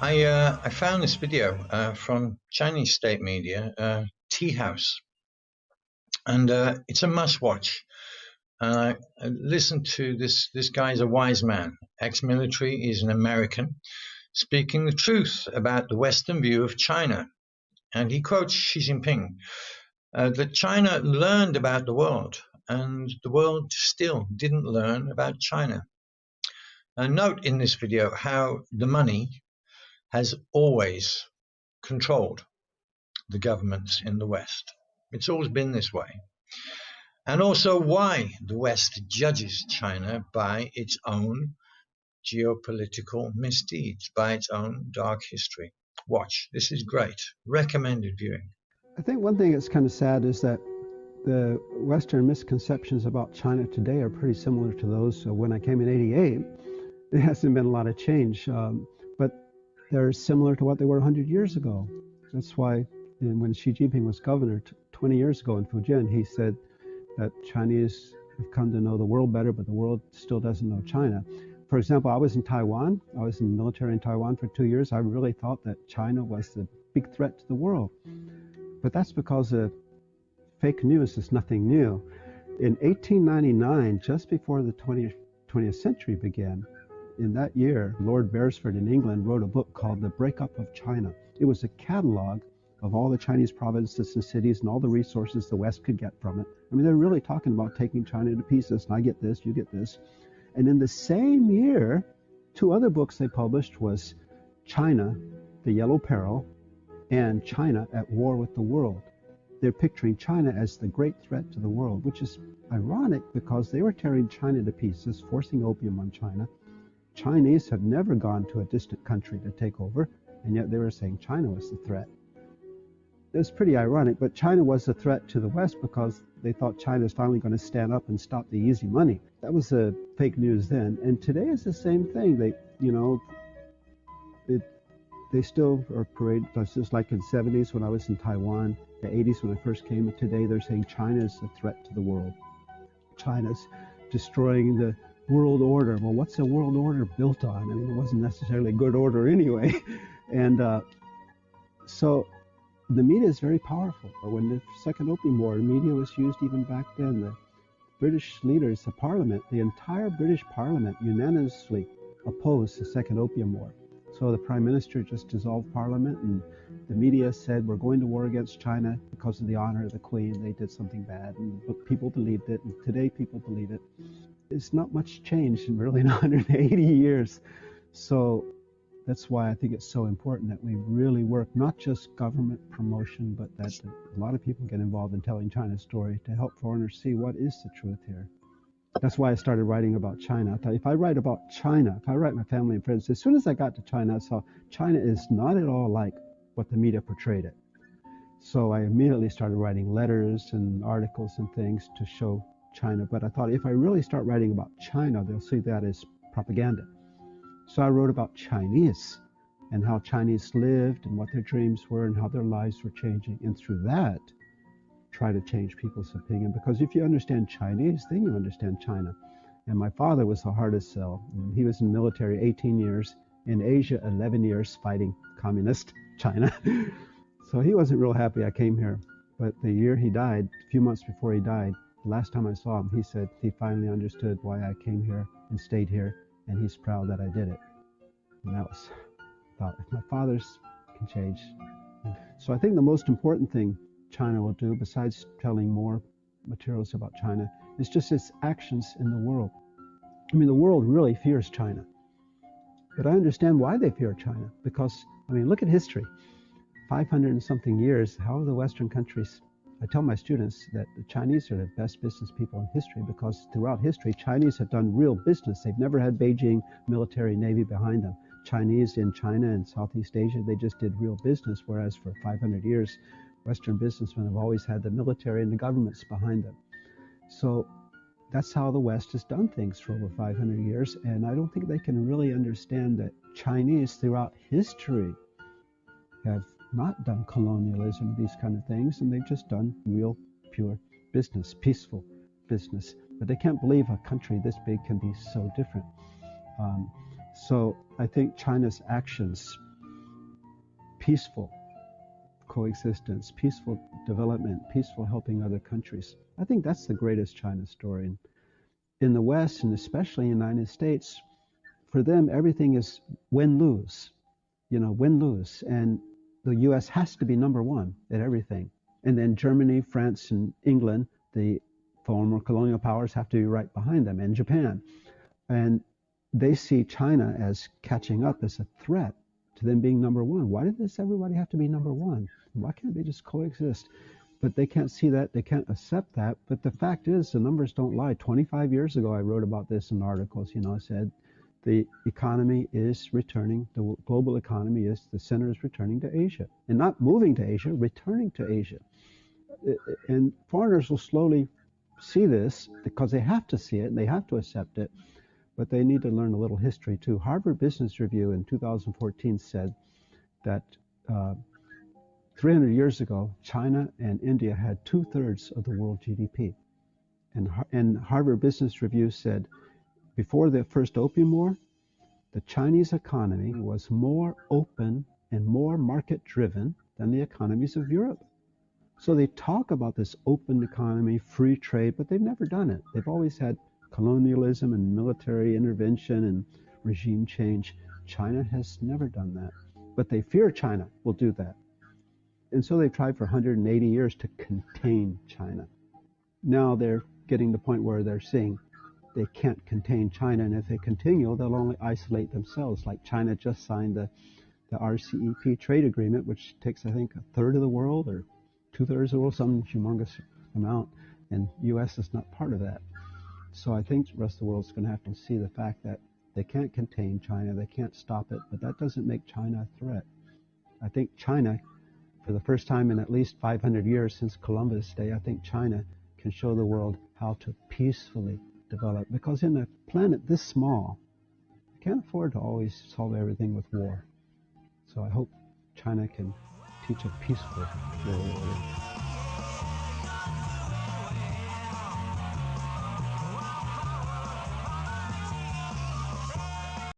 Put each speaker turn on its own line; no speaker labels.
I found this video from Chinese state media, Tea House, and it's a must-watch. I listened to this guy is a wise man, ex-military, he's an American, speaking the truth about the Western view of China. And he quotes Xi Jinping, that China learned about the world, and the world still didn't learn about China. Note in this video how the money has always controlled the governments in the West. It's always been this way. And also why the West judges China by its own geopolitical misdeeds, by its own dark history. Watch. This is great. Recommended viewing.
I think one thing that's kind of sad is that the Western misconceptions about China today are pretty similar to those when I came in '88. There hasn't been a lot of change, but they're similar to what they were 100 years ago. That's why when Xi Jinping was governor 20 years ago in Fujian, he said that Chinese have come to know the world better, but the world still doesn't know China. For example, I was in Taiwan. I was in the military in Taiwan for 2 years. I really thought that China was the big threat to the world. But that's because fake news is nothing new. In 1899, just before the 20th century began, in that year, Lord Beresford in England wrote a book called The Breakup of China. It was a catalog of all the Chinese provinces and cities and all the resources the West could get from it. I mean, they're really talking about taking China to pieces, and I get this, you get this. And in the same year, two other books they published was China, the Yellow Peril, and China at War with the World. They're picturing China as the great threat to the world, which is ironic because they were tearing China to pieces, forcing opium on China. Chinese have never gone to a distant country to take over, and yet they were saying China was the threat. It was pretty ironic, but China was a threat to the West because they thought China was finally going to stand up and stop the easy money. That was fake news then, and today is the same thing. They still are paraded, just like in the 70s when I was in Taiwan, the 80s when I first came, and today they're saying China is a threat to the world. China's destroying the world order. Well, what's the world order built on? I mean, it wasn't necessarily a good order anyway. And so the media is very powerful. But when the Second Opium War, the media was used even back then. The British leaders, the Parliament, the entire British Parliament unanimously opposed the Second Opium War. So the Prime Minister just dissolved Parliament, and the media said, we're going to war against China because of the honor of the Queen. They did something bad, and people believed it, and today people believe it. It's not much change in really 180 years. So that's why I think it's so important that we really work, not just government promotion, but that a lot of people get involved in telling China's story to help foreigners see what is the truth here. That's why I started writing about China. I thought if I write about China, if I write my family and friends, as soon as I got to China, I saw China is not at all like what the media portrayed it. So I immediately started writing letters and articles and things to show China. But I thought if I really start writing about China, they'll see that as propaganda. So I wrote about Chinese and how Chinese lived and what their dreams were and how their lives were changing. And through that, try to change people's opinion, because if you understand Chinese, then you understand China. And my father was the hardest sell. He was in the military 18 years, in Asia 11 years fighting communist China. So he wasn't real happy I came here. But the year he died, a few months before he died, the last time I saw him, he said he finally understood why I came here and stayed here, and he's proud that I did it. And that was, I thought, if my father's can change. So I think the most important thing China will do, besides telling more materials about China, is just its actions in the world. I mean, the world really fears China. But I understand why they fear China, because, I mean, look at history. 500 and something years, how have the Western countries, I tell my students that the Chinese are the best business people in history, because throughout history, Chinese have done real business. They've never had Beijing military navy behind them. Chinese in China and Southeast Asia, they just did real business, whereas for 500 years, Western businessmen have always had the military and the governments behind them. So that's how the West has done things for over 500 years, and I don't think they can really understand that Chinese throughout history have not done colonialism, these kind of things, and they've just done real, pure business, peaceful business. But they can't believe a country this big can be so different. So I think China's actions peaceful coexistence, peaceful development, peaceful helping other countries. I think that's the greatest China story. In the West, and especially in the United States, for them, everything is win-lose, win-lose. And the U.S. has to be number one at everything. And then Germany, France, and England, the former colonial powers, have to be right behind them, and Japan. And they see China as catching up as a threat to them being number one. Why does everybody have to be number one? Why can't they just coexist? But they can't see that. They can't accept that. But the fact is, the numbers don't lie. 25 years ago, I wrote about this in articles. I said the economy is returning. The global economy is, the center is returning to Asia. And not moving to Asia, returning to Asia. And foreigners will slowly see this because they have to see it and they have to accept it. But they need to learn a little history too. Harvard Business Review in 2014 said that 300 years ago, China and India had 2/3 of the world GDP. And Harvard Business Review said, before the first Opium War, the Chinese economy was more open and more market-driven than the economies of Europe. So they talk about this open economy, free trade, but they've never done it. They've always had colonialism and military intervention and regime change. China has never done that. But they fear China will do that. And so they've tried for 180 years to contain China. Now they're getting to the point where they're saying they can't contain China, and if they continue, they'll only isolate themselves. Like China just signed the RCEP trade agreement, which takes, I think, 1/3 of the world or 2/3 of the world, some humongous amount, and U.S. is not part of that. So I think the rest of the world is going to have to see the fact that they can't contain China, they can't stop it, but that doesn't make China a threat. I think China, for the first time in at least 500 years since Columbus Day, I think China can show the world how to peacefully develop. Because in a planet this small, you can't afford to always solve everything with war. So I hope China can teach a peaceful world order.